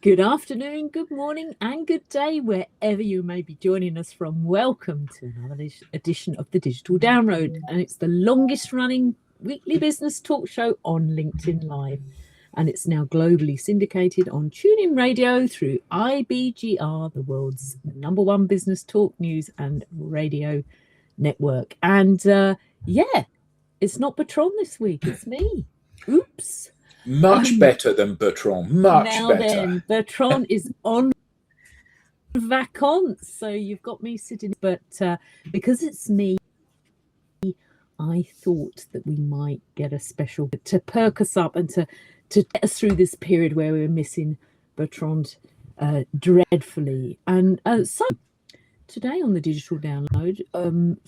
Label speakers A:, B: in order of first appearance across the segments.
A: Good afternoon, good morning, and good day, wherever you may be joining us from. Welcome to another edition of the Digital Download, and it's the longest running weekly business talk show on LinkedIn Live. And it's now globally syndicated on TuneIn Radio through IBGR, the world's #1 business talk, news, and radio network. And it's not Bertrand this week, it's me. Oops.
B: Much better than Bertrand. Much
A: now
B: better.
A: Then, Bertrand is on vacances, so you've got me sitting. But because it's me, I thought that we might get a special to perk us up and to get us through this period where we're missing Bertrand dreadfully. And so today on the Digital Download,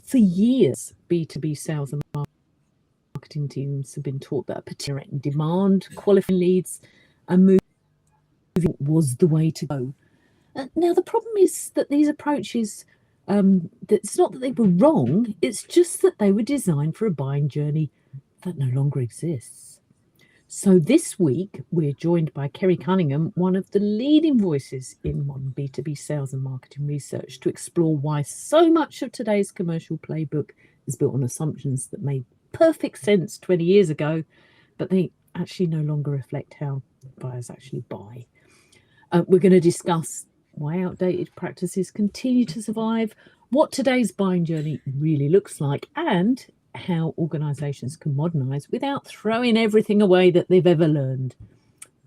A: for years, B2B sales and marketing teams have been taught that generating demand, qualifying leads, and moving was the way to go. Now, the problem is that these approaches, it's not that they were wrong, it's just that they were designed for a buying journey that no longer exists. So this week, we're joined by Kerry Cunningham, one of the leading voices in modern B2B sales and marketing research, to explore why so much of today's commercial playbook is built on assumptions that made perfect sense 20 years ago, but they actually no longer reflect how buyers actually buy. We're going to discuss why outdated practices continue to survive, what today's buying journey really looks like, and how organisations can modernise without throwing everything away that they've ever learned.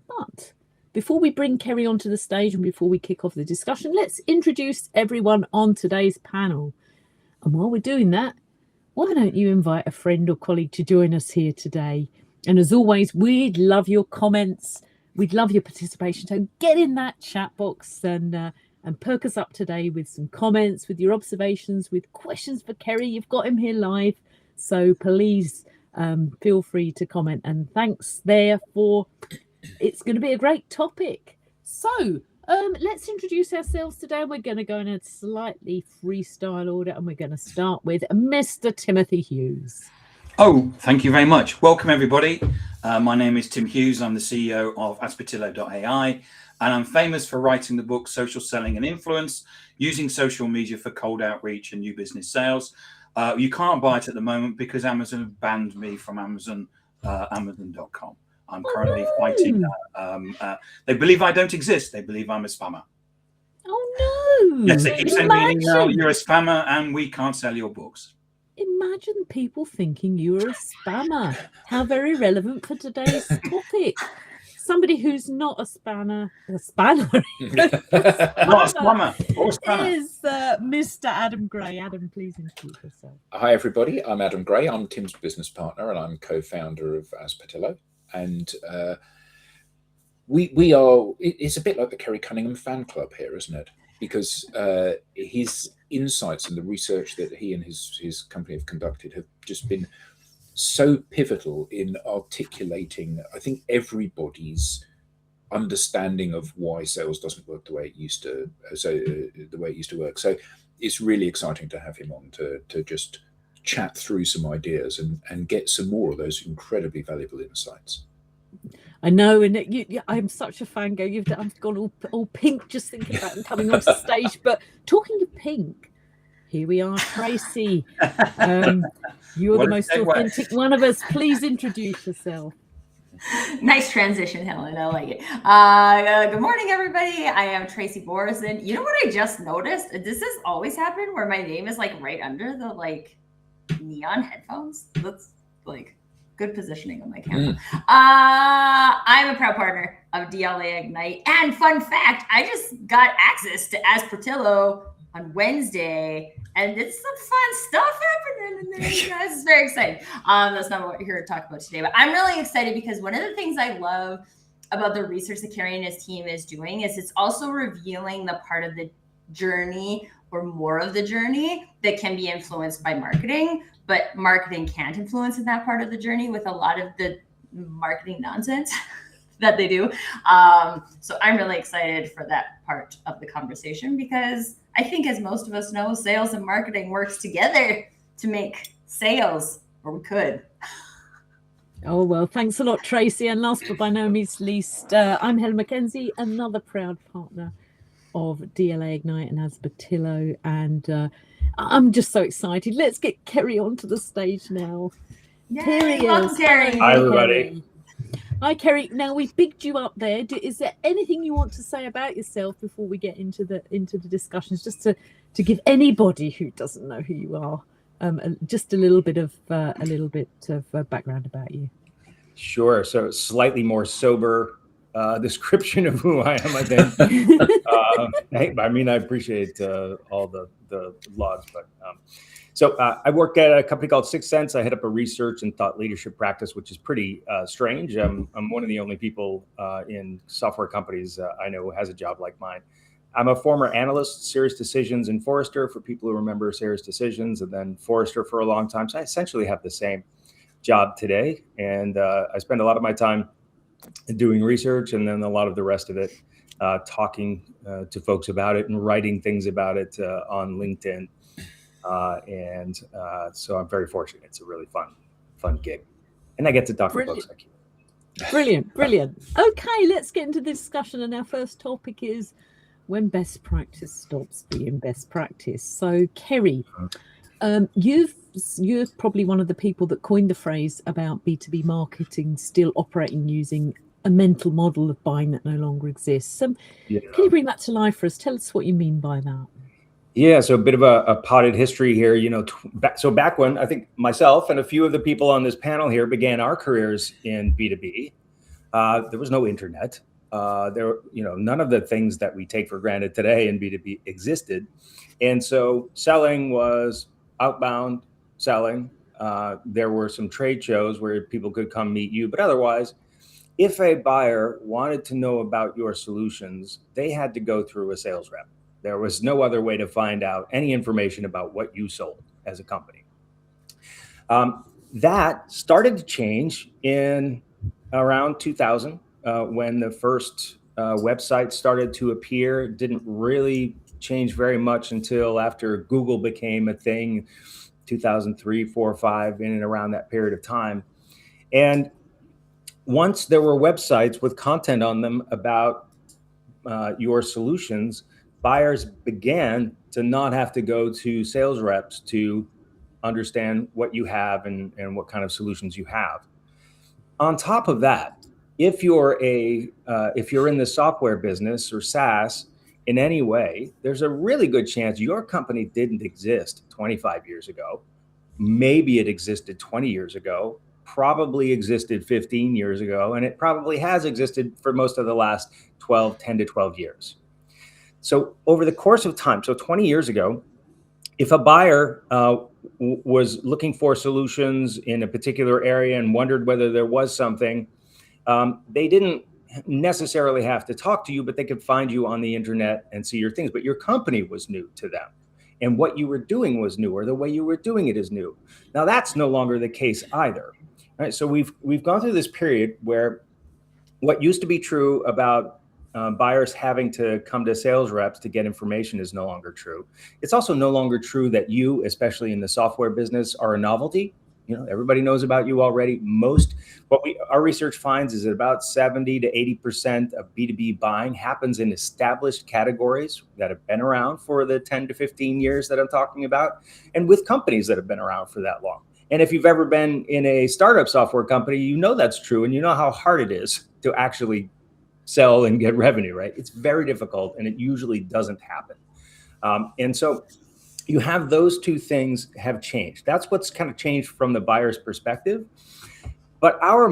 A: But before we bring Kerry onto the stage and before we kick off the discussion, let's introduce everyone on today's panel. And while we're doing that, why don't you invite a friend or colleague to join us here today? And as always, we'd love your comments. We'd love your participation. So get in that chat box and perk us up today with some comments, with your observations, with questions for Kerry. You've got him here live. So please feel free to comment. And thanks it's going to be a great topic. So let's introduce ourselves today. We're going to go in a slightly freestyle order, and we're going to start with Mr. Timothy Hughes.
C: Oh, thank you very much. Welcome, everybody. My name is Tim Hughes. I'm the CEO of Azpertilo.AI, and I'm famous for writing the book Social Selling and Influence, using social media for cold outreach and new business sales. You can't buy it at the moment because Amazon have banned me from Amazon.com. I'm currently fighting that. They believe I don't exist. They believe I'm a spammer.
A: Oh, no.
C: Yes, they keep sending me an email, you're a spammer and we can't sell your books.
A: Imagine people thinking you are a spammer. How very relevant for today's topic. Somebody who's not a spanner,
C: Not a spammer or a spanner.
A: Is Mr. Adam Gray. Adam, please introduce yourself.
B: Hi, everybody. I'm Adam Gray. I'm Tim's business partner, and I'm co-founder of Azpertilo. And we are. It's a bit like the Kerry Cunningham fan club here, isn't it? Because his insights and the research that he and his company have conducted have just been so pivotal in articulating, I think, everybody's understanding of why sales doesn't work the way it used to. The way it used to work. So it's really exciting to have him on to just chat through some ideas and get some more of those incredibly valuable insights.
A: I know, and I'm such a fangirl. I've gone all pink just thinking about him coming onto stage. But talking of pink, here we are, Tracy. You're the most authentic one of us. Please introduce yourself.
D: Nice transition, Helen. I like it. Good morning, everybody. I am Tracy Borison. You know what I just noticed? Does this always happen where my name is like right under the neon headphones? That's good positioning on my camera. I'm a proud partner of DLA Ignite. And fun fact, I just got access to Azpertilo on Wednesday, and it's some fun stuff happening in there, you guys. It's very exciting. That's not what we're here to talk about today, but I'm really excited because one of the things I love about the research that Kerry and his team is doing is it's also revealing the part of the journey or more of the journey that can be influenced by marketing, but marketing can't influence in that part of the journey with a lot of the marketing nonsense that they do. So I'm really excited for that part of the conversation because I think, as most of us know, sales and marketing works together to make sales, or we could.
A: Oh, well, thanks a lot, Tracy. And last but by no means least, I'm Helen Mackenzie, another proud partner of DLA Ignite and Azpertilo. And I'm just so excited. Let's get Kerry onto the stage now.
D: Yay,
A: Here he
D: welcome,
A: is.
D: Kerry.
A: Hello,
E: Hi, everybody.
A: Kerry. Hi, Kerry. Now we've bigged you up there. Is there anything you want to say about yourself before we get into the discussions? Just to give anybody who doesn't know who you are, just a little bit of background about you.
E: Sure. So slightly more sober description of who I am, I think. I mean, I appreciate all the lauds, but I work at a company called Sixth Sense. I head up a research and thought leadership practice, which is pretty strange. I'm one of the only people in software companies I know who has a job like mine. I'm a former analyst, Serious Decisions, and Forrester, for people who remember Serious Decisions, and then Forrester for a long time. So I essentially have the same job today, and I spend a lot of my time doing research, and then a lot of the rest of it talking to folks about it and writing things about it on LinkedIn. So I'm very fortunate. It's a really fun gig, and I get to talk to folks like you.
A: Brilliant. Okay, let's get into the discussion. And our first topic is when best practice stops being best practice. So, Kerry, you're probably one of the people that coined the phrase about B2B marketing still operating using a mental model of buying that no longer exists. Can you bring that to life for us? Tell us what you mean by that.
E: Yeah, so a bit of a potted history here, so back when I think myself and a few of the people on this panel here began our careers in B2B, there was no internet. None of the things that we take for granted today in B2B existed. And so selling was outbound selling. There were some trade shows where people could come meet you, but otherwise, if a buyer wanted to know about your solutions, they had to go through a sales rep. There was no other way to find out any information about what you sold as a company. That started to change in around 2000 when the first website started to appear. It didn't really change very much until after Google became a thing, 2003, 4, 5, in and around that period of time. And once there were websites with content on them about your solutions, buyers began to not have to go to sales reps to understand what you have and what kind of solutions you have. On top of that, if you're in the software business or SaaS in any way, there's a really good chance your company didn't exist 25 years ago. Maybe it existed 20 years ago, probably existed 15 years ago, and it probably has existed for most of the last 10 to 12 years. So over the course of time, so 20 years ago, if a buyer was looking for solutions in a particular area and wondered whether there was something, they didn't necessarily have to talk to you, but they could find you on the internet and see your things. But your company was new to them, and what you were doing was new, or the way you were doing it is new. Now that's no longer the case either. Right? So we've gone through this period where what used to be true about buyers having to come to sales reps to get information is no longer true. It's also no longer true that you, especially in the software business, are a novelty. Everybody knows about you already. Our research finds is that about 70 to 80% of B2B buying happens in established categories that have been around for the 10 to 15 years that I'm talking about, and with companies that have been around for that long. And if you've ever been in a startup software company, you know that's true, and you know how hard it is to actually sell and get revenue, right? It's very difficult, and it usually doesn't happen. And so you have those two things have changed. That's what's kind of changed from the buyer's perspective. But our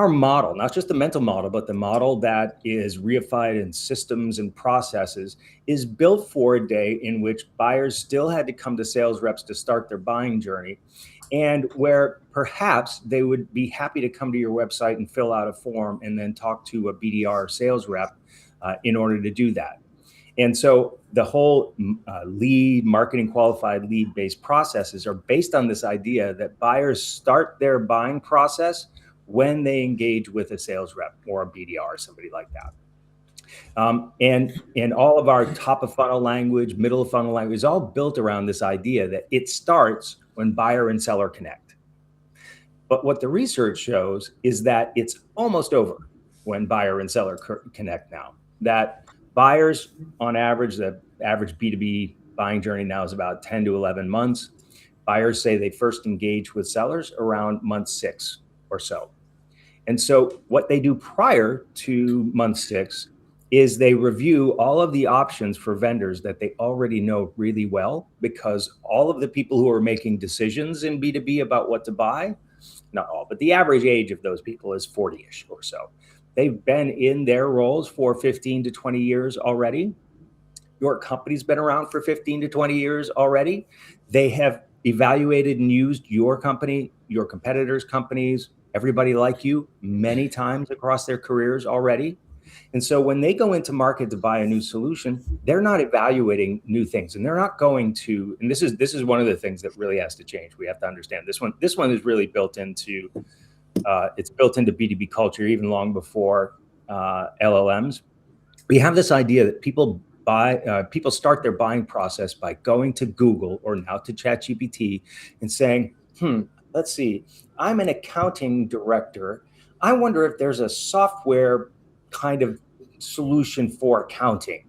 E: model, not just the mental model, but the model that is reified in systems and processes, is built for a day in which buyers still had to come to sales reps to start their buying journey, and where perhaps they would be happy to come to your website and fill out a form and then talk to a BDR sales rep in order to do that. And so the whole marketing qualified lead based processes are based on this idea that buyers start their buying process when they engage with a sales rep or a BDR or somebody like that. And all of our top of funnel language, middle of funnel language is all built around this idea that it starts when buyer and seller connect. But what the research shows is that it's almost over when buyer and seller connect now. That buyers, on average, the average B2B buying journey now is about 10 to 11 months. Buyers say they first engage with sellers around month 6 or so. And so what they do prior to month 6 is they review all of the options for vendors that they already know really well, because all of the people who are making decisions in B2B about what to buy, not all, but the average age of those people is 40-ish or so. They've been in their roles for 15 to 20 years already. Your company's been around for 15 to 20 years already. They have evaluated and used your company, your competitors' companies, everybody like you, many times across their careers already. And so when they go into market to buy a new solution, they're not evaluating new things, and they're not going to, and this is one of the things that really has to change. We have to understand this one is really built into, it's built into B2B culture even long before LLMs. We have this idea that people start their buying process by going to Google or now to ChatGPT and saying, let's see, I'm an accounting director. I wonder if there's a software kind of solution for accounting,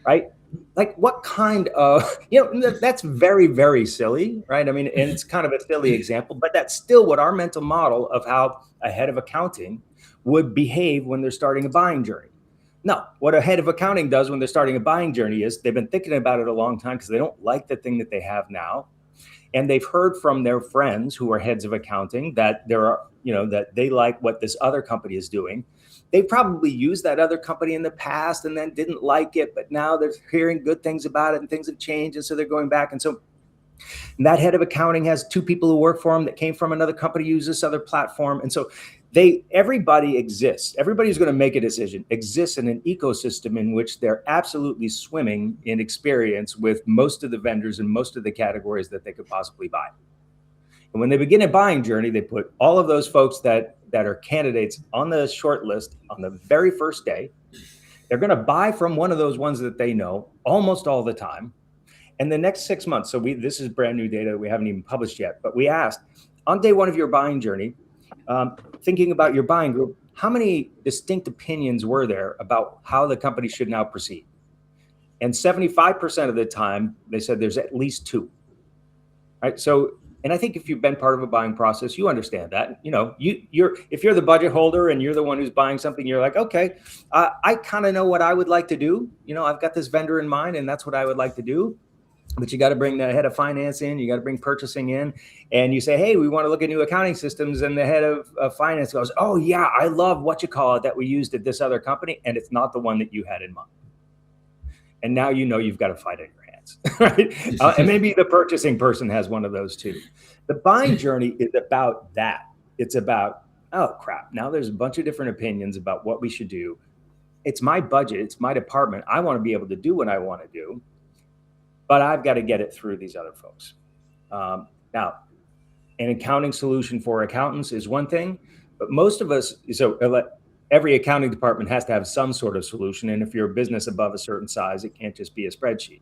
E: right? Like what kind of, that's very, very silly, right? I mean, and it's kind of a silly example, but that's still what our mental model of how a head of accounting would behave when they're starting a buying journey. No, what a head of accounting does when they're starting a buying journey is they've been thinking about it a long time because they don't like the thing that they have now. And they've heard from their friends who are heads of accounting that there are, that they like what this other company is doing. They probably used that other company in the past and then didn't like it, but now they're hearing good things about it and things have changed. And so they're going back. And so that head of accounting has 2 people who work for him that came from another company, use this other platform. And so everybody exists. Everybody who's going to make a decision exists in an ecosystem in which they're absolutely swimming in experience with most of the vendors and most of the categories that they could possibly buy. And when they begin a buying journey, they put all of those folks that are candidates on the short list on the very first day. They're going to buy from one of those ones that they know almost all the time. And the next 6 months, so this is brand new data we haven't even published yet, but we asked on day 1 of your buying journey, thinking about your buying group, how many distinct opinions were there about how the company should now proceed? And 75% of the time, they said there's at least 2. Right? So, and I think if you've been part of a buying process, you understand that. If you're the budget holder and you're the one who's buying something, you're like, okay, I kind of know what I would like to do. I've got this vendor in mind, and that's what I would like to do. But you got to bring the head of finance in, you got to bring purchasing in, and you say, hey, we want to look at new accounting systems. And the head of finance goes, oh yeah, I love that we used at this other company. And it's not the one that you had in mind. And now you've got a fight on your hands, right? And maybe the purchasing person has one of those too. The buying journey is about that. It's about, oh crap, now there's a bunch of different opinions about what we should do. It's my budget, it's my department. I want to be able to do what I want to do, but I've got to get it through these other folks. Now, an accounting solution for accountants is one thing, but most of us, every accounting department has to have some sort of solution. And if you're a business above a certain size, it can't just be a spreadsheet.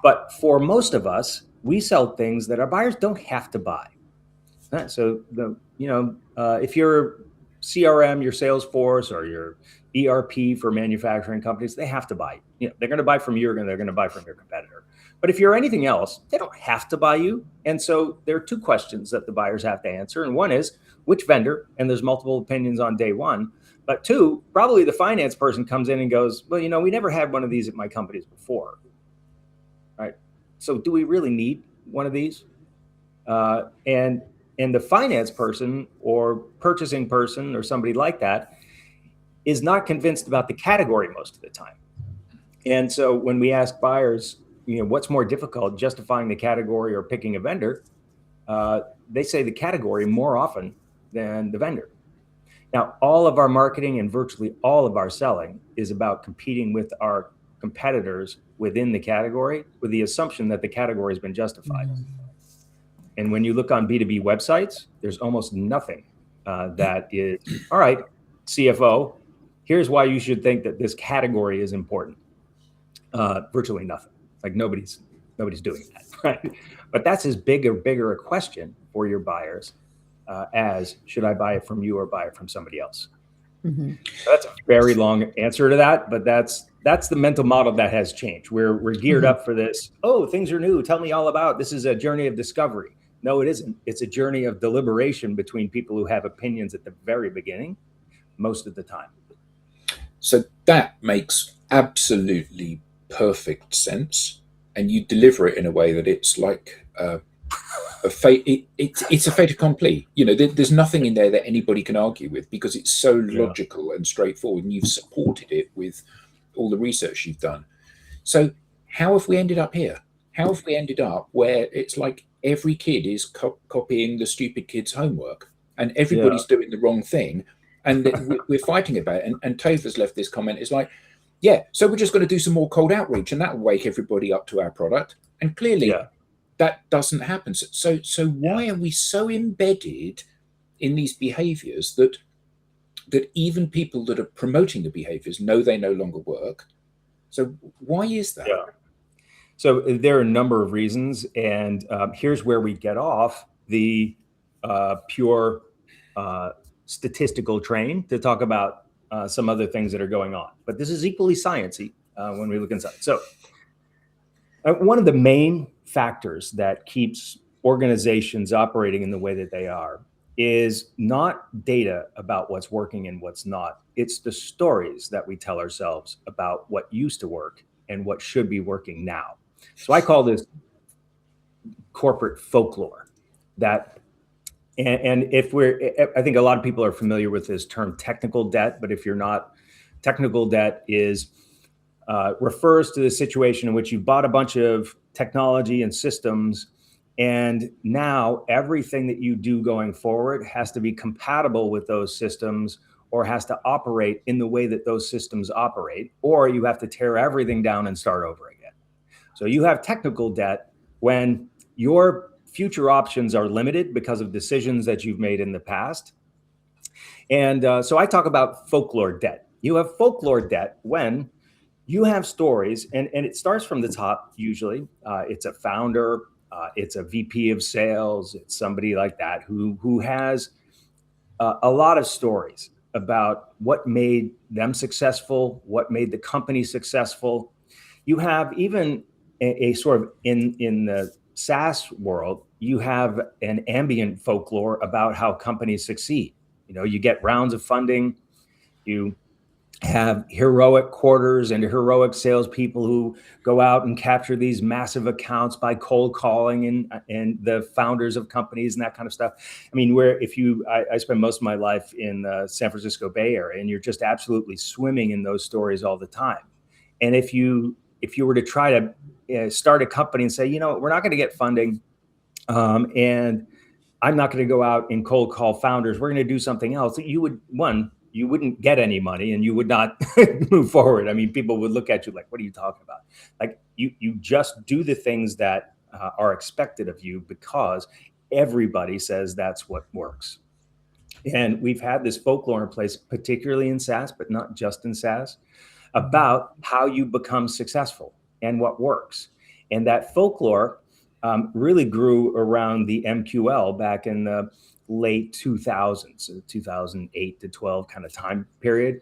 E: But for most of us, we sell things that our buyers don't have to buy. So if you're CRM, your Salesforce, or your ERP for manufacturing companies, they have to buy. They're going to buy from you, or they're going to buy from your competitor. But if you're anything else, they don't have to buy you. And so there are 2 questions that the buyers have to answer. And one is, which vendor? And there's multiple opinions on day 1. But 2, probably the finance person comes in and goes, well, we never had one of these at my companies before. Right? So do we really need one of these? And the finance person or purchasing person or somebody like that is not convinced about the category most of the time. And so when we ask buyers, what's more difficult, justifying the category or picking a vendor, they say the category more often than the vendor. Now, all of our marketing and virtually all of our selling is about competing with our competitors within the category with the assumption that the category has been justified. And when you look on B2B websites, there's almost nothing that is, all right, CFO, here's why you should think that this category is important. Virtually nothing. Like nobody's doing that, right? But that's as bigger a question for your buyers as should I buy it from you or buy it from somebody else?
A: Mm-hmm.
E: That's a very long answer to that, but that's the mental model that has changed. We're geared up for this. Oh, things are new. Tell me all about. This is a journey of discovery. No, it isn't. It's a journey of deliberation between people who have opinions at the very beginning, most of the time.
B: So that makes absolutely perfect sense, and you deliver it in a way that it's like a fait. It's a fait accompli. You know, there's nothing in there that anybody can argue with because it's so logical and straightforward, and you've supported it with all the research you've done. So how have we ended up here? How have we ended up where it's like every kid is copying the stupid kid's homework, and everybody's doing the wrong thing, and we're fighting about it? And Tova's left this comment. It's like, yeah, so we're just going to do some more cold outreach, and that will wake everybody up to our product. And clearly, that doesn't happen. So why are we so embedded in these behaviors that even people that are promoting the behaviors know they no longer work? So why is that?
E: So there are a number of reasons, and here's where we get off the pure statistical train to talk about some other things that are going on. But this is equally sciencey when we look inside. So one of the main factors that keeps organizations operating in the way that they are is not data about what's working and what's not. It's the stories that we tell ourselves about what used to work and what should be working now. So I call this corporate folklore. That, and if I think a lot of people are familiar with this term technical debt, but if you're not, technical debt refers to the situation in which you bought a bunch of technology and systems, and now everything that you do going forward has to be compatible with those systems or has to operate in the way that those systems operate, or you have to tear everything down and start over again. So you have technical debt when your future options are limited because of decisions that you've made in the past. And so I talk about folklore debt. You have folklore debt when you have stories, and it starts from the top usually. It's a founder, it's a VP of sales, it's somebody like that who has a lot of stories about what made them successful, what made the company successful. You have even a sort of, in the SaaS world, you have an ambient folklore about how companies succeed. You know, you get rounds of funding, you have heroic quarters and heroic salespeople who go out and capture these massive accounts by cold calling and the founders of companies and that kind of stuff. I mean, I spend most of my life in the San Francisco Bay Area, and you're just absolutely swimming in those stories all the time. And if you were to try to start a company and say, you know, we're not going to get funding, and I'm not going to go out and cold call founders, we're going to do something else, you wouldn't get any money and you would not move forward. I mean, people would look at you like, what are you talking about? Like you just do the things that are expected of you because everybody says that's what works. And we've had this folklore in place, particularly in SaaS, but not just in SaaS, about how you become successful and what works. And that folklore really grew around the MQL back in the late 2000s, so 2008 to 12 kind of time period,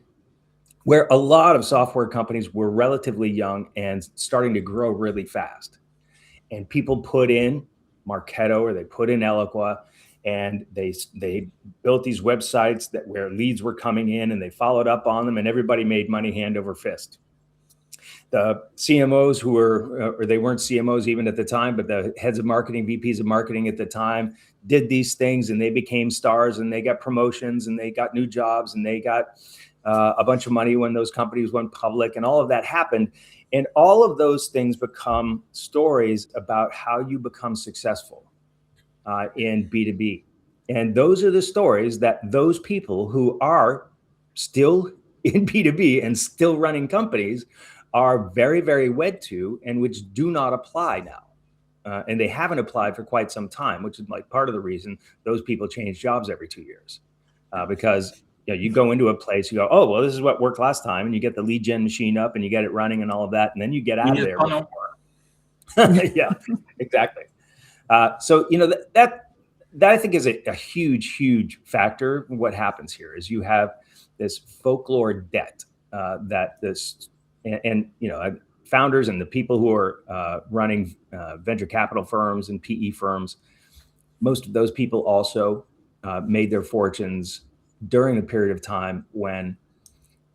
E: where a lot of software companies were relatively young and starting to grow really fast. And people put in Marketo or they put in Eloqua, and they built these websites where leads were coming in, and they followed up on them, and everybody made money hand over fist. The CMOs who were, or they weren't CMOs even at the time, but the heads of marketing, VPs of marketing at the time, did these things, and they became stars, and they got promotions, and they got new jobs, and they got a bunch of money when those companies went public, and all of that happened. And all of those things become stories about how you become successful in B2B. And those are the stories that those people who are still in B2B and still running companies are very, very wed to, and which do not apply now. And they haven't applied for quite some time, which is like part of the reason those people change jobs every 2 years. Because you go into a place, you go, oh, well, this is what worked last time. And you get the lead gen machine up and you get it running and all of that. And then you get out of there before. Yeah, exactly. So, that I think is a huge factor. What happens here is you have this folklore debt that this, and you know, founders and the people who are running venture capital firms and PE firms, most of those people also made their fortunes during the period of time when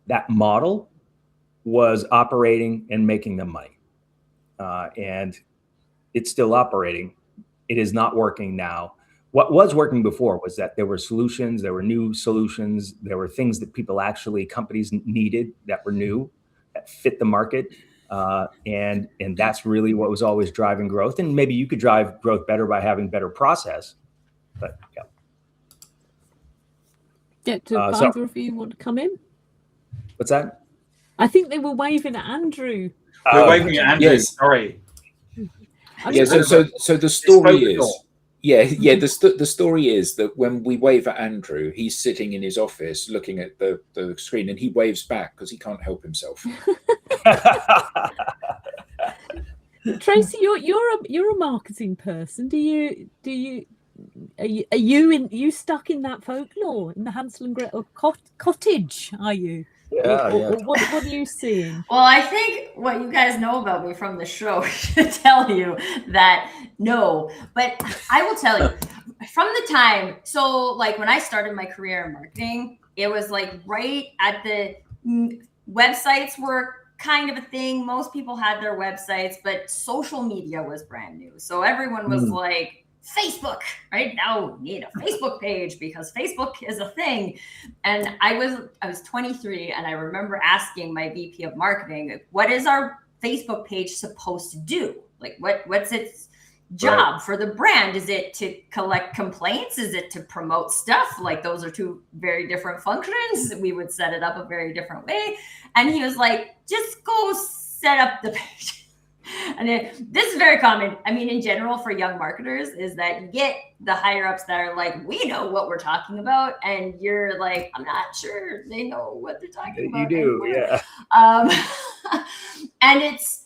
E: that model was operating and making them money. And it's still operating. It is not working now. What was working before was that there were solutions, there were new solutions, there were things that people actually, companies needed that were new, that fit the market. And that's really what was always driving growth. And maybe you could drive growth better by having better process. But yeah.
A: Yeah, do either of you want to come in?
E: What's that?
A: I think they were waving at Andrew.
C: We're waving at Andrew.
B: Yes.
C: Sorry.
B: Yeah. So the story is, the story is that when we wave at Andrew, he's sitting in his office looking at the screen, and he waves back because he can't help himself.
A: Tracy, you're a marketing person. Are you stuck in that folklore, in the Hansel and Gretel cottage? Are you?
E: Yeah.
A: Or what are you seeing?
D: Well, I think what you guys know about me from the show should tell you that no, but I will tell you from the time. So like when I started my career in marketing, it was like right at the websites were kind of a thing. Most people had their websites, but social media was brand new. So everyone was like, Facebook, right? Now we need a Facebook page because Facebook is a thing. And I was 23, and I remember asking my VP of marketing, what is our Facebook page supposed to do? Like what's its job for the brand? Is it to collect complaints? Is it to promote stuff? Like those are two very different functions. We would set it up a very different way. And he was like, just go set up the page. And this is very common. I mean, in general, for young marketers, is that you get the higher ups that are like, we know what we're talking about. And you're like, I'm not sure they know what they're talking about.
E: You do,
D: anymore.
E: yeah.
D: And it's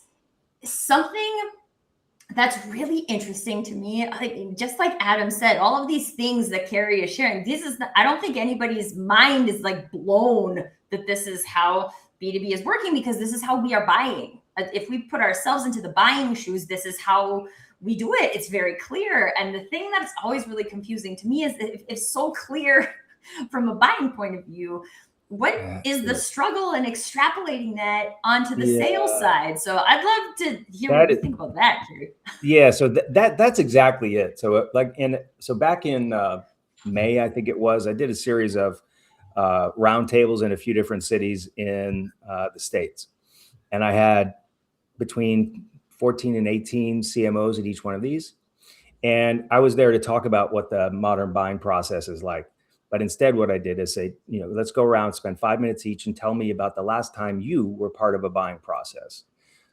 D: something that's really interesting to me. Like, just like Adam said, all of these things that Kerry is sharing, I don't think anybody's mind is like blown that this is how B2B is working, because this is how we are buying. If we put ourselves into the buying shoes, this is how we do it. It's very clear. And the thing that's always really confusing to me is that it's so clear from a buying point of view, what is the struggle in extrapolating that onto the sales side? So I'd love to hear what you think about that, Kerry.
E: Yeah, so that's exactly it. So back in May, I think it was, I did a series of roundtables in a few different cities in the States. And I had between 14 and 18 CMOs at each one of these. And I was there to talk about what the modern buying process is like. But instead, what I did is say, let's go around, spend 5 minutes each, and tell me about the last time you were part of a buying process.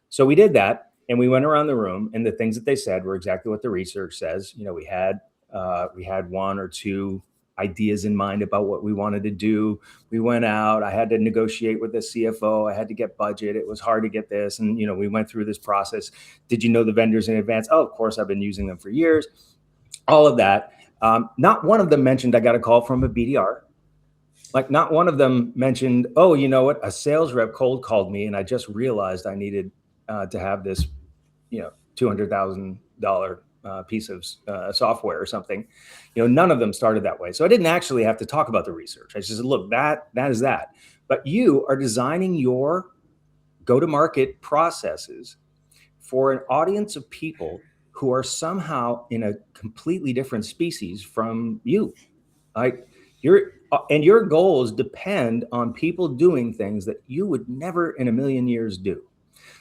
E: So we did that, and we went around the room, and the things that they said were exactly what the research says. We had one or two ideas in mind about what we wanted to do. We went out, I had to negotiate with the CFO. I had to get budget. It was hard to get this. And, we went through this process. Did you know the vendors in advance? Oh, of course, I've been using them for years. All of that. Not one of them mentioned I got a call from a BDR. Like not one of them mentioned, oh, you know what? A sales rep cold called me and I just realized I needed to have this, $200,000 piece of software or something. None of them started that way. So I didn't actually have to talk about the research. I just said, look, that is that. But you are designing your go-to-market processes for an audience of people who are somehow in a completely different species from you. Like your goals depend on people doing things that you would never in a million years do.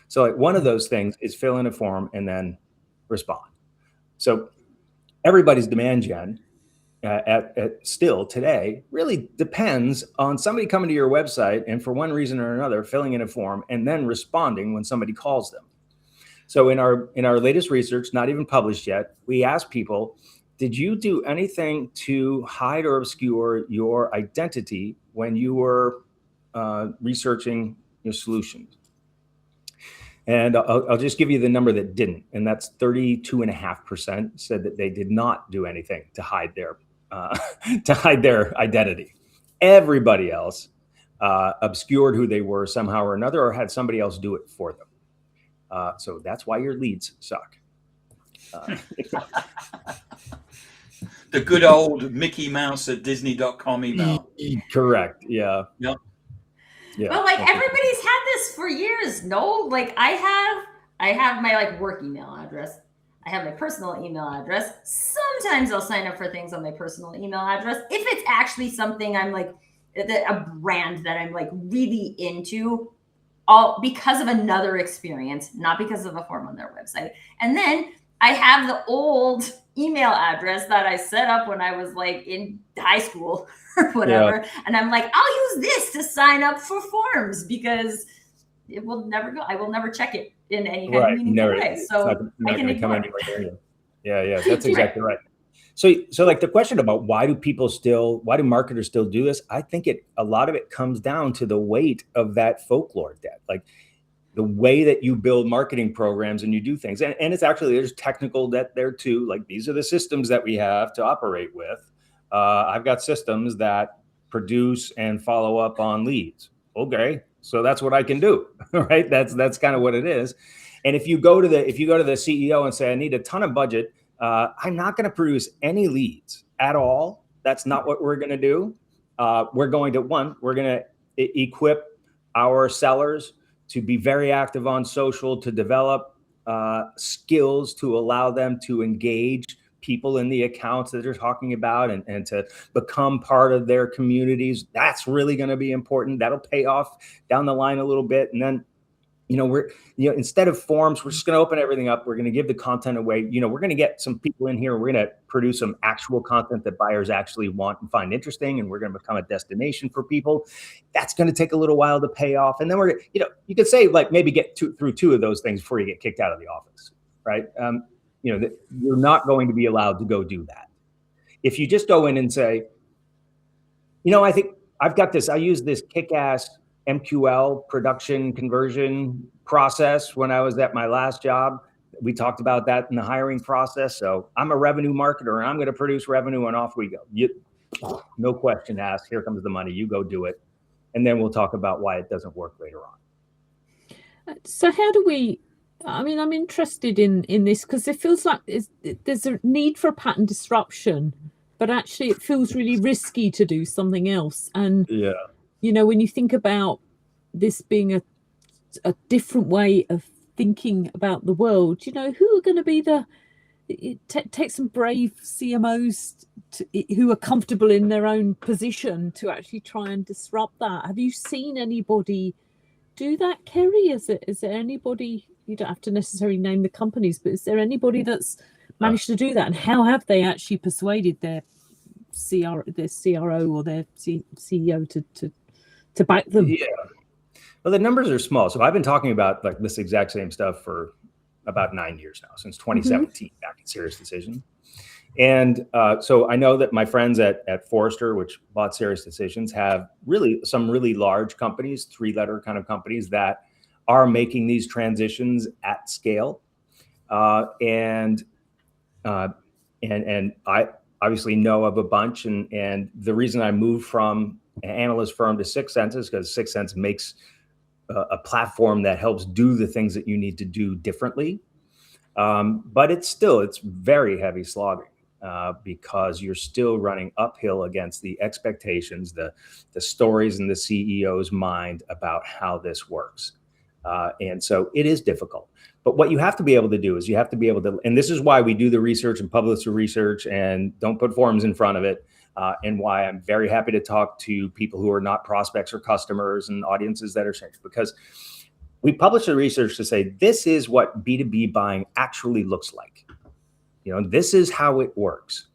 E: So like one of those things is fill in a form and then respond. So everybody's demand gen at still today really depends on somebody coming to your website and for one reason or another filling in a form and then responding when somebody calls them. So in our latest research, not even published yet, we asked people, did you do anything to hide or obscure your identity when you were researching your solutions? And I'll just give you the number that didn't, and that's 32.5% said that they did not do anything to hide their identity. Everybody else obscured who they were somehow or another, or had somebody else do it for them. So that's why your leads suck.
C: The good old Mickey Mouse at Disney.com email.
E: Correct. Yeah.
C: Yep.
E: Yeah.
D: But like everybody's had this for years. No, like I have my like work email address. I have my personal email address. Sometimes I'll sign up for things on my personal email address if it's actually something I'm like a brand that I'm like really into, all because of another experience, not because of a form on their website. And then I have the old email address that I set up when I was like in high school or whatever. Yeah. And I'm like, I'll use this to sign up for forms because it will never go. I will never check it in any kind of meaningful way. So I can ignore it.
E: Yeah, that's exactly right. So like the question about why do marketers still do this? I think a lot of it comes down to the weight of that folklore debt. Like the way that you build marketing programs and you do things. And it's actually, there's technical debt there too. Like these are the systems that we have to operate with. I've got systems that produce and follow up on leads. Okay, so that's what I can do, right? That's kind of what it is. And if you go to the CEO and say, I need a ton of budget, I'm not going to produce any leads at all. That's not what we're going to do. We're going to equip our sellers to be very active on social, to develop skills to allow them to engage people in the accounts that they're talking about and to become part of their communities. That's really going to be important. That'll pay off down the line a little bit. And then, instead of forms, we're just going to open everything up. We're going to give the content away. We're going to get some people in here. We're going to produce some actual content that buyers actually want and find interesting. And we're going to become a destination for people. That's going to take a little while to pay off. And then you could say like maybe get through two of those things before you get kicked out of the office, right? You're not going to be allowed to go do that. If you just go in and say, I think I've got this, I use this kick-ass MQL production conversion process when I was at my last job. We talked about that in the hiring process. So I'm a revenue marketer and I'm going to produce revenue and off we go. No question asked. Here comes the money. You go do it. And then we'll talk about why it doesn't work later on.
A: So how do we, I'm interested in this because it feels like there's a need for a pattern disruption, but actually it feels really risky to do something else. And
E: yeah.
A: When you think about this being a different way of thinking about the world, who are going to be it takes some brave CMOs who are comfortable in their own position to actually try and disrupt that. Have you seen anybody do that, Kerry? Is there anybody, you don't have to necessarily name the companies, but is there anybody that's managed to do that? And how have they actually persuaded their CRO or their CEO to back them?
E: Yeah. Well, the numbers are small. So I've been talking about like this exact same stuff for about 9 years now, since 2017, back in Serious Decisions. And so I know that my friends at Forrester, which bought Serious Decisions, have some really large companies, 3-letter kind of companies that are making these transitions at scale. And I obviously know of a bunch. And the reason I moved from an analyst firm to Sixth Sense is because Sixth Sense makes a platform that helps do the things that you need to do differently. But it's very heavy slogging because you're still running uphill against the expectations, the stories in the CEO's mind about how this works. And so it is difficult. But what you have to be able to do is you have to be able to, and this is why we do the research and publish the research and don't put forms in front of it. And why I'm very happy to talk to people who are not prospects or customers and audiences that are safe, because we publish the research to say, this is what B2B buying actually looks like. This is how it works.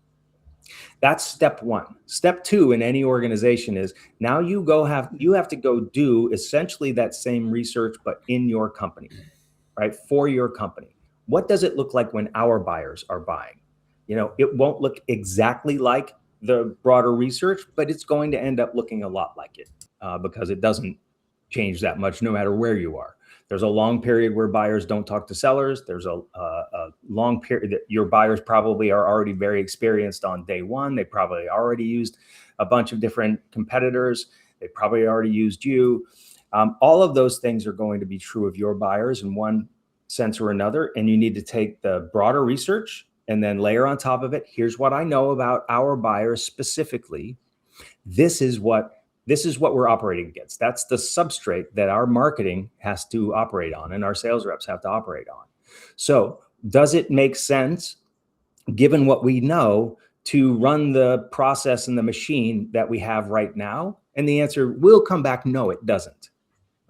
E: That's step one. Step two in any organization is now you have to go do essentially that same research, but in your company, right? For your company. What does it look like when our buyers are buying? It won't look exactly like the broader research, but it's going to end up looking a lot like it because it doesn't change that much no matter where you are. There's a long period where buyers don't talk to sellers. There's a long period that your buyers probably are already very experienced on day one. They probably already used a bunch of different competitors. They probably already used you. All of those things are going to be true of your buyers in one sense or another. And you need to take the broader research and then layer on top of it. Here's what I know about our buyers specifically. This is what we're operating against. That's the substrate that our marketing has to operate on and our sales reps have to operate on. So does it make sense, given what we know, to run the process and the machine that we have right now? And the answer will come back, no, it doesn't.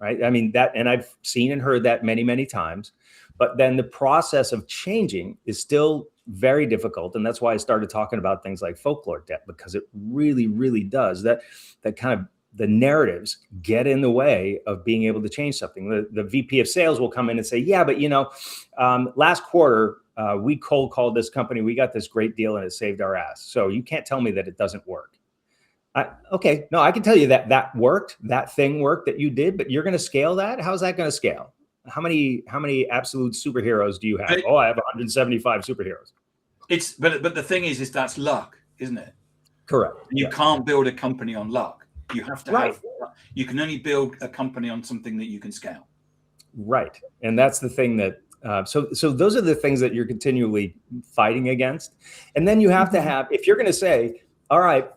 E: Right? I mean, that, and I've seen and heard that many, many times. But then the process of changing is still very difficult. And that's why I started talking about things like folklore debt, because it really, really does. That kind of the narratives get in the way of being able to change something. The VP of sales will come in and say, yeah, but last quarter, we cold called this company. We got this great deal and it saved our ass. So you can't tell me that it doesn't work. Okay, no, I can tell you that worked. That thing worked that you did, but you're going to scale that? How's that going to scale? How many absolute superheroes do you have? Oh, I have 175 superheroes.
C: But the thing is that's luck, isn't it?
E: Correct.
C: You can't build a company on luck. You have to
E: have.
C: You can only build a company on something that you can scale.
E: Right, and that's the thing that. So those are the things that you're continually fighting against, and then you have to have. If you're going to say, all right,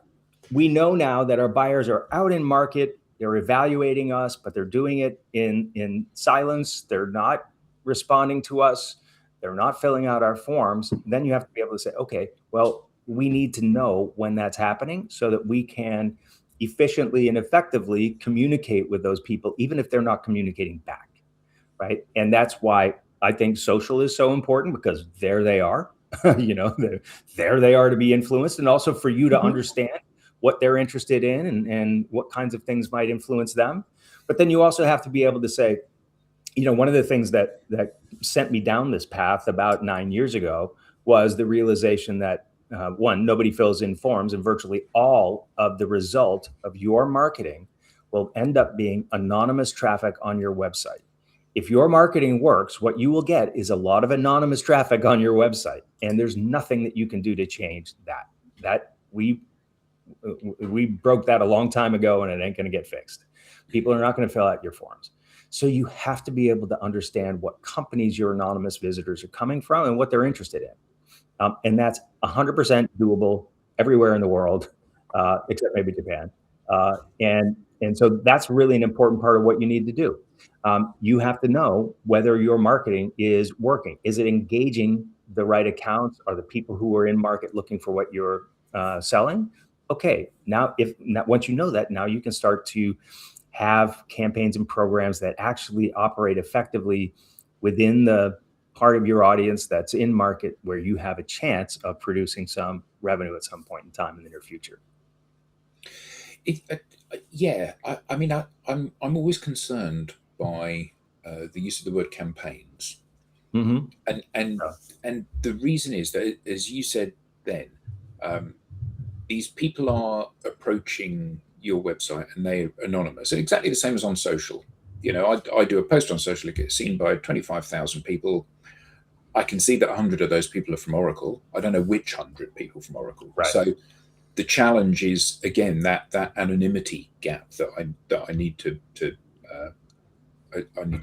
E: we know now that our buyers are out in market. They're evaluating us, but they're doing it in silence. They're not responding to us. They're not filling out our forms. Then you have to be able to say, okay, well, we need to know when that's happening so that we can efficiently and effectively communicate with those people, even if they're not communicating back, right? And that's why I think social is so important, because there they are, there they are to be influenced, and also for you to understand what they're interested in and what kinds of things might influence them. But then you also have to be able to say, one of the things that sent me down this path about 9 years ago was the realization that one, nobody fills in forms, and virtually all of the result of your marketing will end up being anonymous traffic on your website. If your marketing works, what you will get is a lot of anonymous traffic on your website, and there's nothing that you can do to change that. That we broke that a long time ago, and it ain't going to get fixed. People are not going to fill out your forms. So you have to be able to understand what companies your anonymous visitors are coming from and what they're interested in. And that's 100% doable everywhere in the world, except maybe Japan. And so that's really an important part of what you need to do. You have to know whether your marketing is working. Is it engaging the right accounts? Are the people who are in market looking for what you're selling? Okay, once you know that, now you can start to have campaigns and programs that actually operate effectively within the part of your audience that's in market, where you have a chance of producing some revenue at some point in time in the near future.
B: I'm always concerned by the use of the word campaigns, and the reason is that, as you said then, these people are approaching your website and they're anonymous, and exactly the same as on social. I do a post on social, it gets seen by 25,000 people. I can see that 100 of those people are from Oracle. I don't know which 100 people from Oracle.
E: Right.
B: So the challenge is, again, that anonymity gap that I need to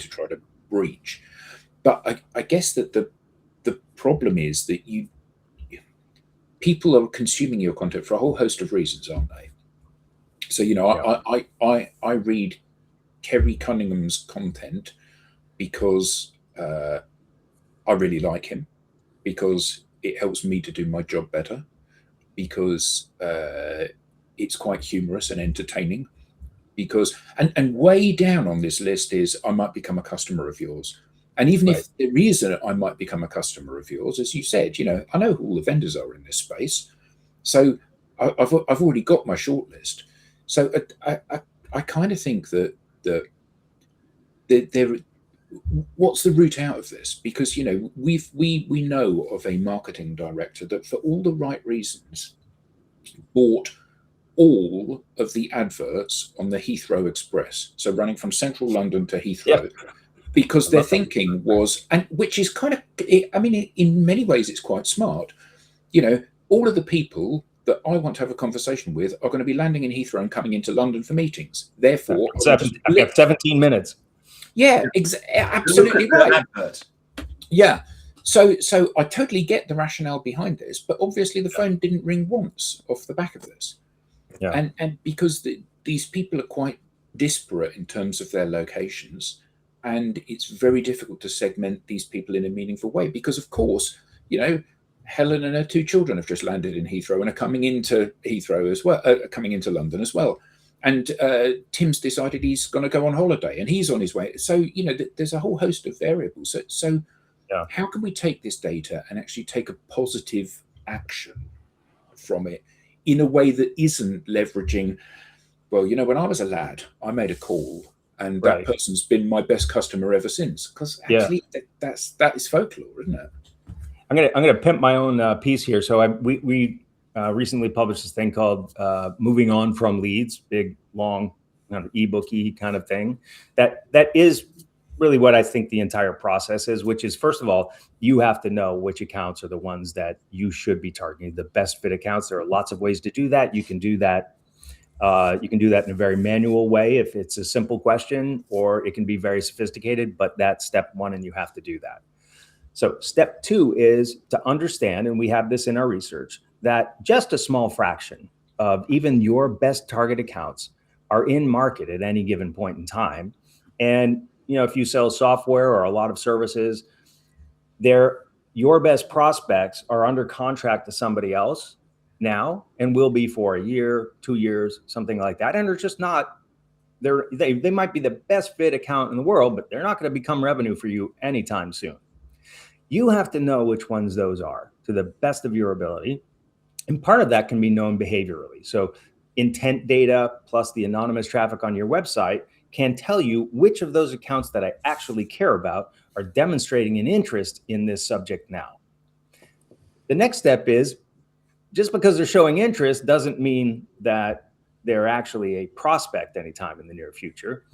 B: try to breach. But I guess that the problem is that people are consuming your content for a whole host of reasons, aren't they? So I read Kerry Cunningham's content because I really like him, because it helps me to do my job better, because it's quite humorous and entertaining, because and way down on this list is I might become a customer of yours. And even if the reason I might become a customer of yours, as you said, I know who all the vendors are in this space, so I've already got my shortlist. So I kind of think that there. What's the route out of this? Because we know of a marketing director that, for all the right reasons, bought all of the adverts on the Heathrow Express. So running from central London to Heathrow. because their thinking was, and which is kind of, I mean, in many ways, it's quite smart. You know, all of the people that I want to have a conversation with are going to be landing in Heathrow and coming into London for meetings. Therefore,
E: I've got 17 minutes.
B: Yeah, absolutely right. Yeah. So I totally get the rationale behind this, but obviously the phone didn't ring once off the back of this.
E: Yeah.
B: And because these people are quite disparate in terms of their locations, and it's very difficult to segment these people in a meaningful way because, of course, you know, Helen and her 2 children have just landed in Heathrow and are coming into Heathrow as well, coming into London as well. And Tim's decided he's going to go on holiday and he's on his way. So, you know, there's a whole host of variables. So
E: yeah.
B: How can we take this data and actually take a positive action from it in a way that isn't leveraging, well, you know, when I was a lad, I made a call and that person's been my best customer ever since. Because actually that is folklore, isn't it?
E: I'm gonna pimp my own piece here. So we recently published this thing called Moving On from Leads, big, long, kind of ebook-y kind of thing. That is really what I think the entire process is, which is, first of all, you have to know which accounts are the ones that you should be targeting, the best fit accounts. There are lots of ways to do that. You can do that. You can do that in a very manual way if it's a simple question, or it can be very sophisticated, but that's step 1 and you have to do that. So step 2 is to understand, and we have this in our research, that just a small fraction of even your best target accounts are in market at any given point in time. And, you know, if you sell software or a lot of services, your best prospects are under contract to somebody else now and will be for a year, 2 years, something like that. And they're just not, they might be the best fit account in the world, but they're not going to become revenue for you anytime soon. You have to know which ones those are to the best of your ability. And part of that can be known behaviorally. So intent data plus the anonymous traffic on your website can tell you which of those accounts that I actually care about are demonstrating an interest in this subject now. The next step is, just because they're showing interest doesn't mean that they're actually a prospect anytime in the near future.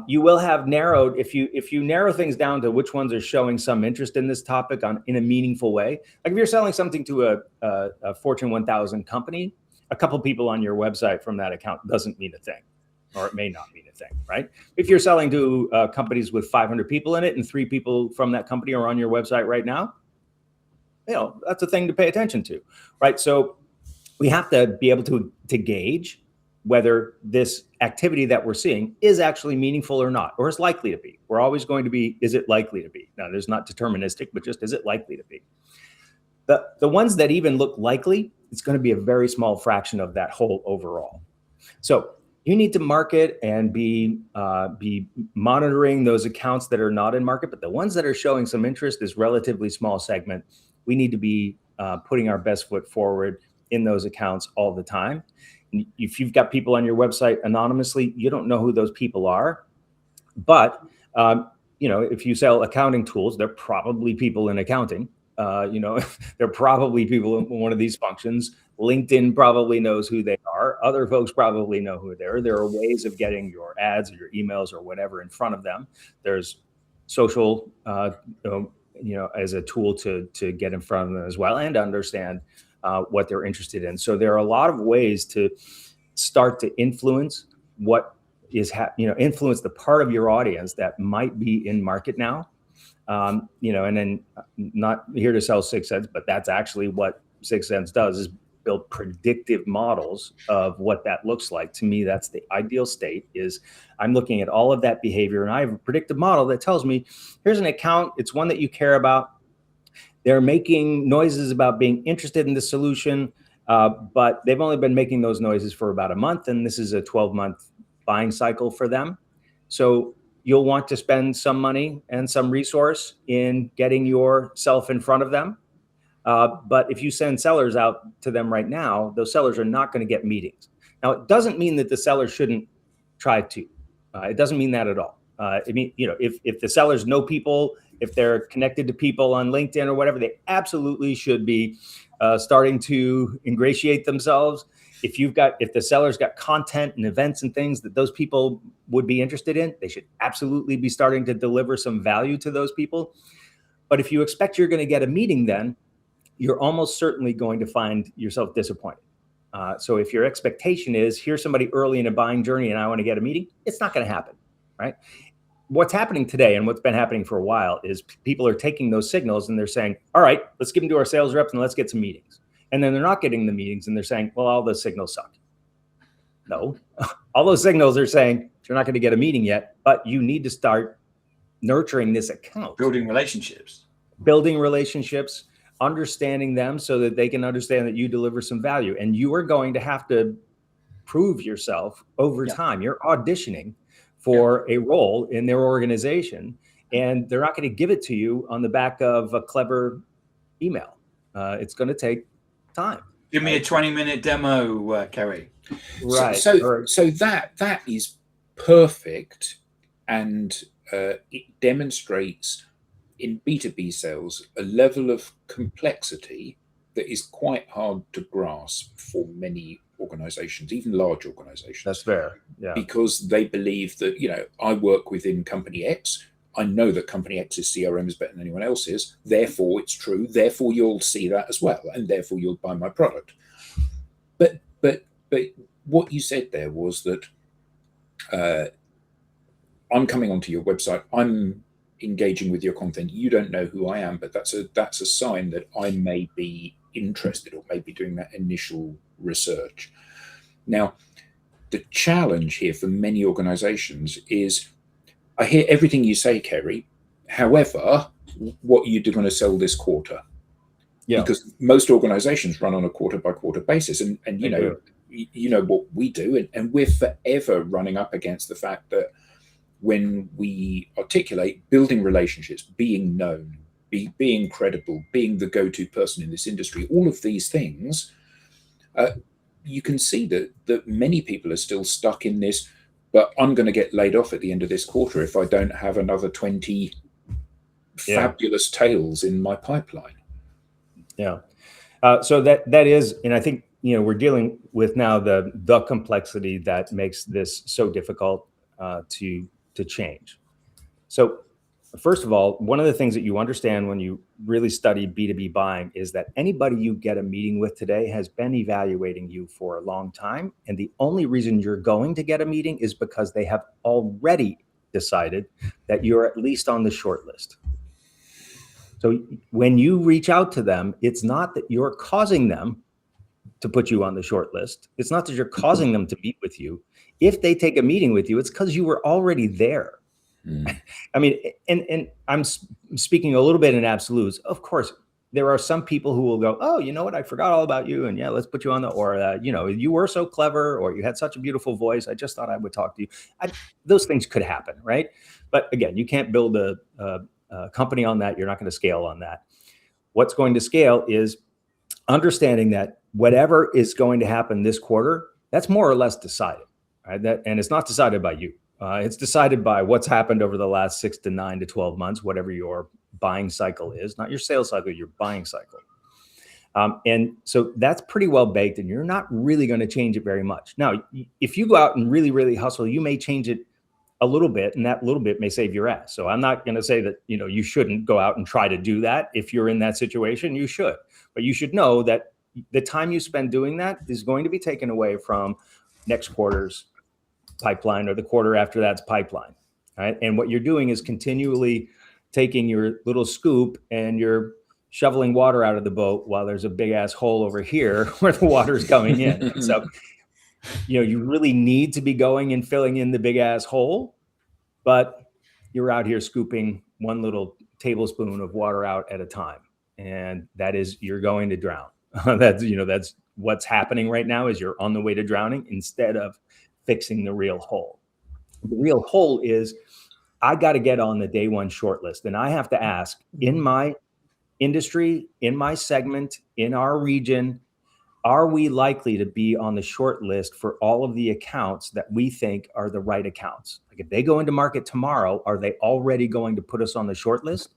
E: You will have narrowed, if you narrow things down to which ones are showing some interest in this topic in a meaningful way. Like if you're selling something to a Fortune 1000 company, a couple people on your website from that account doesn't mean a thing, or it may not mean a thing, right? If you're selling to companies with 500 people in it and 3 people from that company are on your website right now, you know, that's a thing to pay attention to, right? So we have to be able to gauge whether this activity that we're seeing is actually meaningful or not, or is likely to be. We're always going to be, is it likely to be? Now, there's not deterministic, but just is it likely to be? The ones that even look likely, it's going to be a very small fraction of that whole overall. So you need to market and be monitoring those accounts that are not in market, but the ones that are showing some interest, this relatively small segment, we need to be putting our best foot forward in those accounts all the time. If you've got people on your website anonymously, you don't know who those people are. But, you know, if you sell accounting tools, they're probably people in accounting. You know, they're probably people in one of these functions. LinkedIn probably knows who they are. Other folks probably know who they are. There are ways of getting your ads or your emails or whatever in front of them. There's social, you know, as a tool to get in front of them as well and understand what they're interested in. So there are a lot of ways to start to influence what is, influence the part of your audience that might be in market now. You know, and then not here to sell 6 Sense, but that's actually what 6 Sense does, is build predictive models of what that looks like. To me, that's the ideal state, is I'm looking at all of that behavior and I have a predictive model that tells me, here's an account, it's one that you care about. They're making noises about being interested in the solution, but they've only been making those noises for about a month, and this is a 12-month buying cycle for them. So you'll want to spend some money and some resource in getting yourself in front of them. But if you send sellers out to them right now, those sellers are not going to get meetings. Now, it doesn't mean that the seller shouldn't try to. It doesn't mean that at all. I mean, you know, if the sellers know people, if they're connected to people on LinkedIn or whatever, they absolutely should be starting to ingratiate themselves if the seller's got content and events and things that those people would be interested in, they should absolutely be starting to deliver some value to those people. But if you expect you're going to get a meeting, then you're almost certainly going to find yourself disappointed. So if your expectation is, here's somebody early in a buying journey and I want to get a meeting, it's not going to happen, right? What's happening today and what's been happening for a while is people are taking those signals and they're saying, all right, let's give them to our sales reps and let's get some meetings. And then they're not getting the meetings and they're saying, well, all those signals suck. No, all those signals are saying you're not going to get a meeting yet, but you need to start nurturing this account.
C: Building relationships,
E: understanding them so that they can understand that you deliver some value. And you are going to have to prove yourself over time. You're auditioning for a role in their organization, and they're not going to give it to you on the back of a clever email. It's going to take time.
C: Give me a 20-minute demo, Kerry.
E: Right.
B: So that is perfect, and it demonstrates in B2B sales a level of complexity that is quite hard to grasp for many organizations, even large organizations.
E: That's fair. Yeah.
B: Because they believe that, I work within company X. I know that company X's CRM is better than anyone else's. Therefore, it's true. Therefore, you'll see that as well. And therefore, you'll buy my product. But what you said there was that I'm coming onto your website. I'm engaging with your content. You don't know who I am, but that's a sign that I may be interested or may be doing that initial research. Now, the challenge here for many organizations is, I hear everything you say, Kerry. However, what are you going to sell this quarter? Yeah. Because most organizations run on a quarter by quarter basis, and you know what we do, and we're forever running up against the fact that when we articulate building relationships, being known, being credible, being the go-to person in this industry, all of these things, you can see that many people are still stuck in this, but I'm going to get laid off at the end of this quarter if I don't have another 20 fabulous tales in my pipeline.
E: Yeah. So that is, and I think, we're dealing with now the complexity that makes this so difficult to change. So first of all, one of the things that you understand when you really study B2B buying is that anybody you get a meeting with today has been evaluating you for a long time. And the only reason you're going to get a meeting is because they have already decided that you're at least on the short list. So when you reach out to them, it's not that you're causing them to put you on the short list. It's not that you're causing them to meet with you. If they take a meeting with you, it's because you were already there. I mean, and I'm speaking a little bit in absolutes. Of course, there are some people who will go, oh, you know what? I forgot all about you. And yeah, let's put you on or, you were so clever, or you had such a beautiful voice. I just thought I would talk to you. Those things could happen, right? But again, you can't build a company on that. You're not going to scale on that. What's going to scale is understanding that whatever is going to happen this quarter, that's more or less decided, right? And it's not decided by you. It's decided by what's happened over the last 6 to 9 to 12 months, whatever your buying cycle is, not your sales cycle, your buying cycle. And so that's pretty well baked, and you're not really going to change it very much. Now, if you go out and really, really hustle, you may change it a little bit, and that little bit may save your ass. So I'm not going to say that, you shouldn't go out and try to do that. If you're in that situation, you should. But you should know that the time you spend doing that is going to be taken away from next quarter's pipeline or the quarter after that's pipeline. Right? And what you're doing is continually taking your little scoop and you're shoveling water out of the boat while there's a big ass hole over here where the water's coming in. So, you really need to be going and filling in the big ass hole, but you're out here scooping one little tablespoon of water out at a time. And that is, you're going to drown. That's what's happening right now, is you're on the way to drowning instead of fixing the real hole. The real hole is, I got to get on the day one short list. And I have to ask, in my industry, in my segment, in our region, are we likely to be on the short list for all of the accounts that we think are the right accounts? Like, if they go into market tomorrow, are they already going to put us on the short list?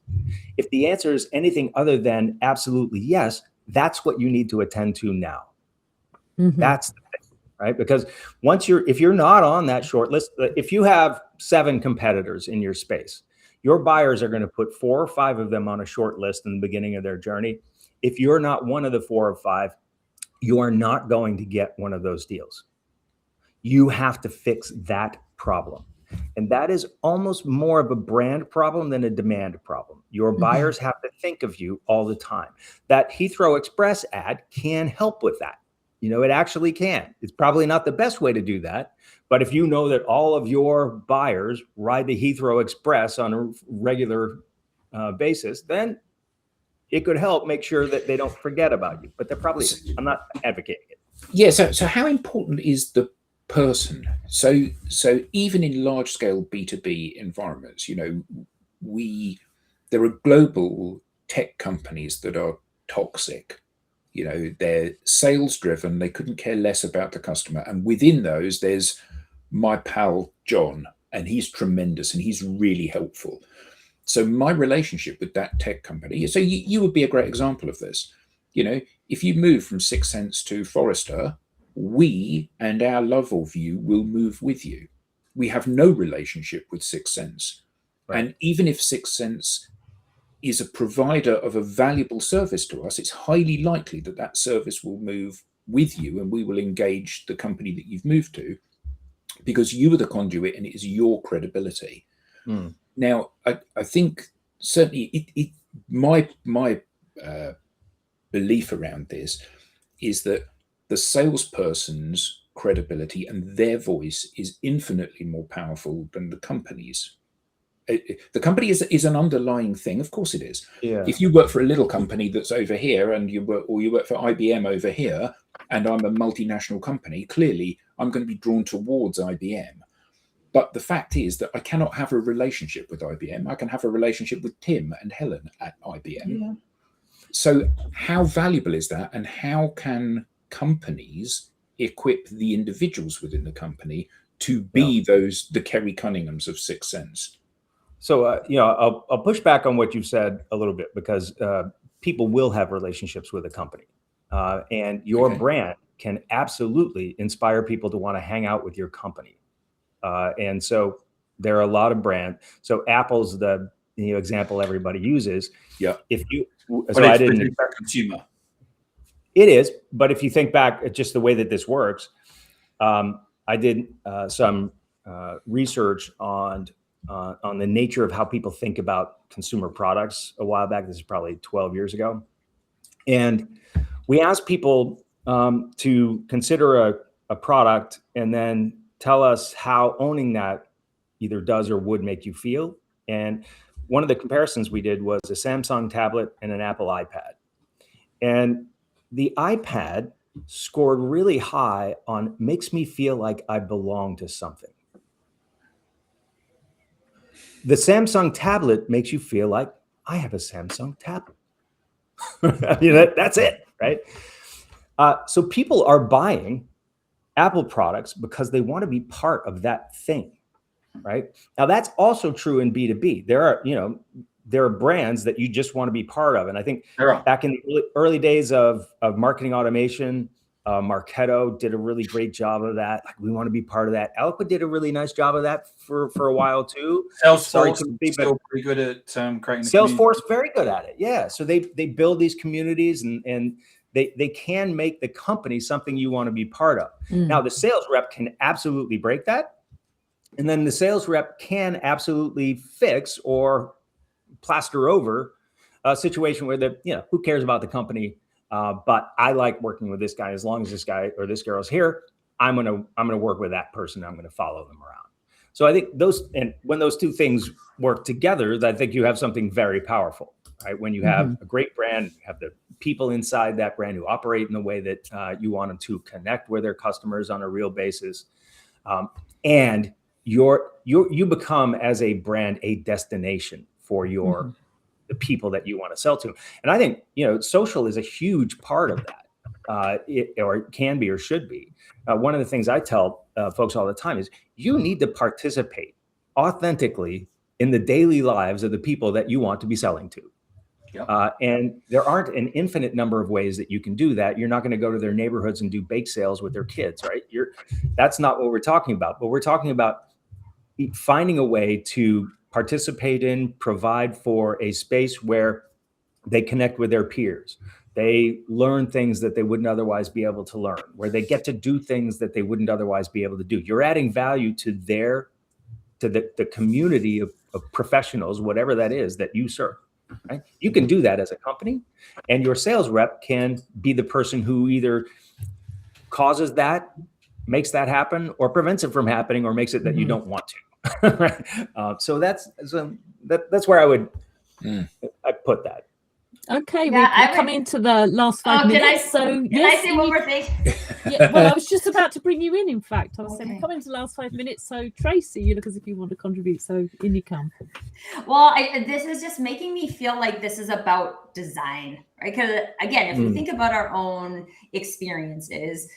E: If the answer is anything other than absolutely yes, that's what you need to attend to now.
A: Mhm.
E: That's the thing, right? Because if you're not on that short list, if you have 7 competitors in your space, your buyers are going to put 4 or 5 of them on a short list in the beginning of their journey. If you're not one of the 4 or 5, you are not going to get one of those deals. You have to fix that problem. And that is almost more of a brand problem than a demand problem. Your buyers have to think of you all the time. That Heathrow Express ad can help with that. It actually can. It's probably not the best way to do that. But if you know that all of your buyers ride the Heathrow Express on a regular basis, then it could help make sure that they don't forget about you. But I'm not advocating it.
B: Yeah. So how important is the person? So even in large scale B2B environments, there are global tech companies that are toxic. They're sales driven. They couldn't care less about the customer. And within those, there's my pal John, and he's tremendous and he's really helpful. So my relationship with that tech company, so you would be a great example of this. If you move from 6 Sense to Forrester, we and our love of you will move with you. We have no relationship with 6 Sense. Right. And even if 6 Sense is a provider of a valuable service to us, it's highly likely that that service will move with you and we will engage the company that you've moved to because you are the conduit and it is your credibility. Now, I think certainly my belief around this is that the salesperson's credibility and their voice is infinitely more powerful than the company's. The company is an underlying thing. Of course it is. Yeah. If you work for a little company that's over here and you work for IBM over here, and I'm a multinational company, clearly I'm going to be drawn towards IBM. But the fact is that I cannot have a relationship with IBM. I can have a relationship with Tim and Helen at IBM. Yeah. So how valuable is that? And how can companies equip the individuals within the company to be the Kerry Cunninghams of 6 Sense?
E: So, I'll push back on what you said a little bit because people will have relationships with a company. And your brand can absolutely inspire people to want to hang out with your company. And so there are a lot of brands. So Apple's the example everybody uses.
B: Yeah.
E: If you,
C: but so I didn't consumer.
E: It is, but if you think back at just the way that this works, I did some research on the nature of how people think about consumer products a while back. This is probably 12 years ago, and we asked people to consider a product and then tell us how owning that either does or would make you feel. And one of the comparisons we did was a Samsung tablet and an Apple iPad. And the iPad scored really high on makes me feel like I belong to something. The Samsung tablet makes you feel like I have a Samsung tablet. That's it, right? So people are buying Apple products because they want to be part of that thing, right? Now that's also true in B2B. There are brands that you just want to be part of. And I think back in the early days of marketing automation, Marketo did a really great job of that. Like, we want to be part of that. Eloqua did a really nice job of that for a while too.
C: Salesforce still pretty good at creating.
E: Salesforce very good at it. Yeah. So they build these communities and they can make the company something you want to be part of. Now the sales rep can absolutely break that. And then the sales rep can absolutely fix or plaster over a situation where who cares about the company? But I like working with this guy. As long as this guy or this girl's here, I'm gonna work with that person. I'm gonna follow them around. So I think when those two things work together, I think you have something very powerful, right? When you have a great brand, you have the people inside that brand who operate in the way that you want them to connect with their customers on a real basis, and you become as a brand a destination for the people that you want to sell to. And I think social is a huge part of that, it can be or should be. One of the things I tell folks all the time is you need to participate authentically in the daily lives of the people that you want to be selling to.
C: Yep.
E: And there aren't an infinite number of ways that you can do that. You're not going to go to their neighborhoods and do bake sales with their kids, right? That's not what we're talking about. But we're talking about finding a way to participate in, provide for a space where they connect with their peers. They learn things that they wouldn't otherwise be able to learn, where they get to do things that they wouldn't otherwise be able to do. You're adding value to the community of professionals, whatever that is that you serve. Right? You can do that as a company, and your sales rep can be the person who either causes that, makes that happen, or prevents it from happening, or makes it that you don't want to. Right? So that's where I would I put that.
A: Okay,
D: Yeah,
A: we're coming to the last 5 minutes.
D: Can I say one more thing?
A: Yeah, well, I was just about to bring you in fact. I was saying
D: Okay.
A: we're coming to the last 5 minutes. So Tracy, you look as if you want to contribute. So in you come.
D: Well, this is just making me feel like this is about design, right? Because again, if we think about our own experiences,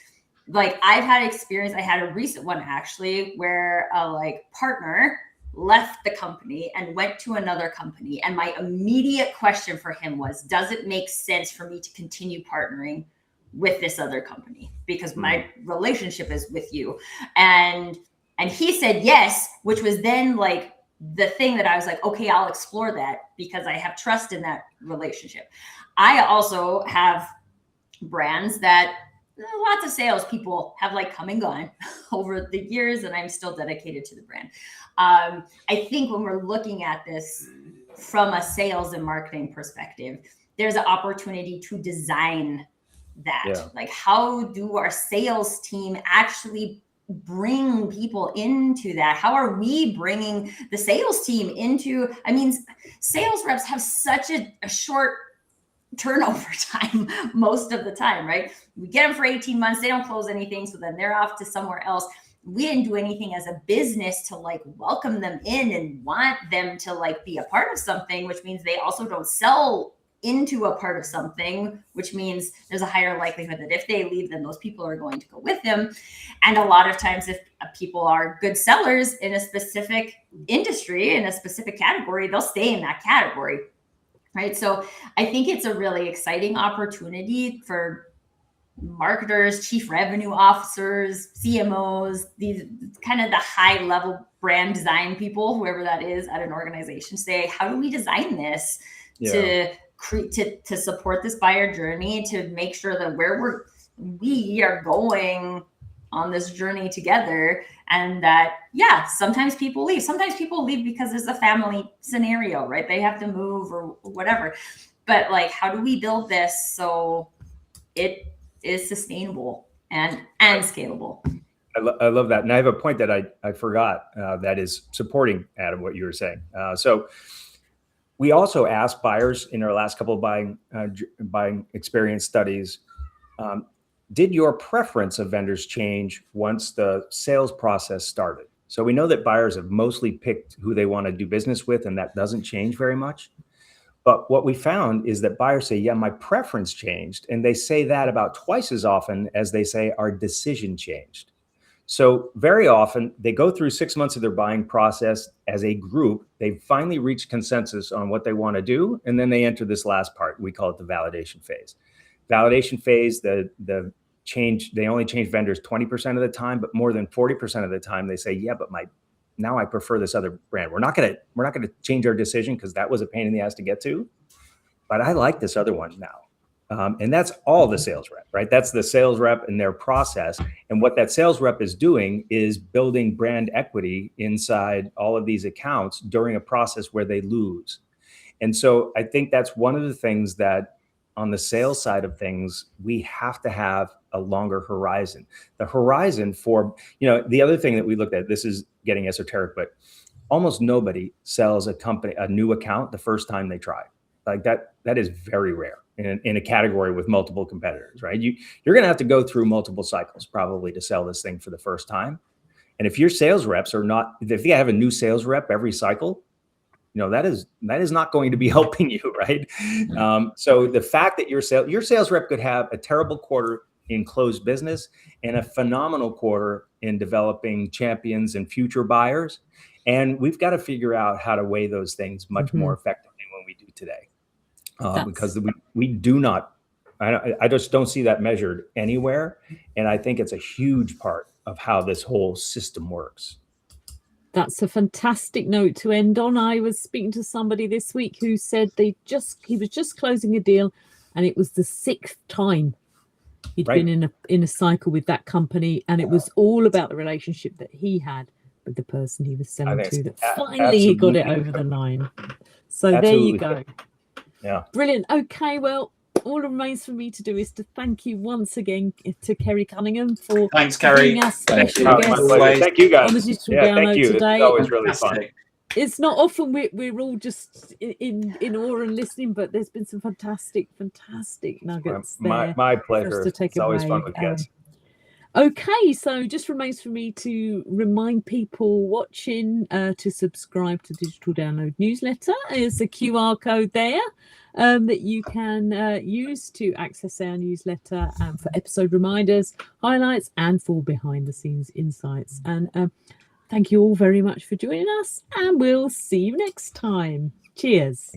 D: like I had a recent one actually where a partner left the company and went to another company. And my immediate question for him was, does it make sense for me to continue partnering with this other company? Because my relationship is with you. And he said yes, which was then the thing that I was like, okay, I'll explore that because I have trust in that relationship. I also have brands that lots of salespeople have come and gone over the years, and I'm still dedicated to the brand. I think when we're looking at this from a sales and marketing perspective, there's an opportunity to design that.
E: Yeah.
D: How do our sales team actually bring people into that? How are we bringing the sales team into, sales reps have such a short turnover time most of the time, right? We get them for 18 months, they don't close anything, so then they're off to somewhere else. We didn't do anything as a business to welcome them in and want them to be a part of something, which means they also don't sell into a part of something, which means there's a higher likelihood that if they leave, then those people are going to go with them. And a lot of times if people are good sellers in a specific industry, in a specific category, they'll stay in that category. Right. So I think it's a really exciting opportunity for marketers, chief revenue officers, CMOs, these kind of the high level brand design people, whoever that is at an organization, say, how do we design this to support this buyer journey, to make sure that we are going on this journey together. And that, sometimes people leave. Sometimes people leave because there's a family scenario, right? They have to move or whatever. But how do we build this so it is sustainable and scalable?
E: I love that. And I have a point that I forgot that is supporting, Adam, what you were saying. So we also asked buyers in our last couple of buying experience studies, did your preference of vendors change once the sales process started? So we know that buyers have mostly picked who they want to do business with, and that doesn't change very much. But what we found is that buyers say, yeah, my preference changed. And they say that about twice as often as they say our decision changed. So very often they go through 6 months of their buying process as a group. They finally reach consensus on what they want to do. And then they enter this last part. We call it the validation phase. Validation phase, they only change vendors 20% of the time, but more than 40% of the time they say, yeah, but now I prefer this other brand. We're not gonna change our decision because that was a pain in the ass to get to, but I like this other one now. And that's all the sales rep, right? That's the sales rep and their process. And what that sales rep is doing is building brand equity inside all of these accounts during a process where they lose. And so I think that's one of the things that on the sales side of things, we have to have a longer horizon. The horizon for, the other thing that we looked at, this is getting esoteric, but almost nobody sells a new account the first time they try. That is very rare in a category with multiple competitors, right? You're going to have to go through multiple cycles probably to sell this thing for the first time. And if your sales reps are not, if you have a new sales rep every cycle, that is not going to be helping you, right? So the fact that your sales rep could have a terrible quarter in closed business and a phenomenal quarter in developing champions and future buyers, and we've got to figure out how to weigh those things much more effectively than we do today. because we do not, I just don't see that measured anywhere. And I think it's a huge part of how this whole system works.
A: That's a fantastic note to end on. I was speaking to somebody this week who said he was just closing a deal, and it was the 6th time he'd been in a cycle with that company, and it was all about the relationship that he had with the person he was selling to, that finally he got it over the line. So there you go.
E: Yeah.
A: Brilliant. Okay, well, all that remains for me to do is to thank you once again to Kerry Cunningham for being our special guest.
E: Thank you guys.
A: On the Digital Download today.
E: It's always really fun.
A: It's not often we're all just in awe and listening, but there's been some fantastic nuggets there.
E: My pleasure.
A: For us to take
E: it's always fun with guests.
A: Okay, so just remains for me to remind people watching to subscribe to Digital Download newsletter. There's a QR code there that you can use to access our newsletter for episode reminders, highlights, and for behind the scenes insights. And thank you all very much for joining us, and we'll see you next time. Cheers.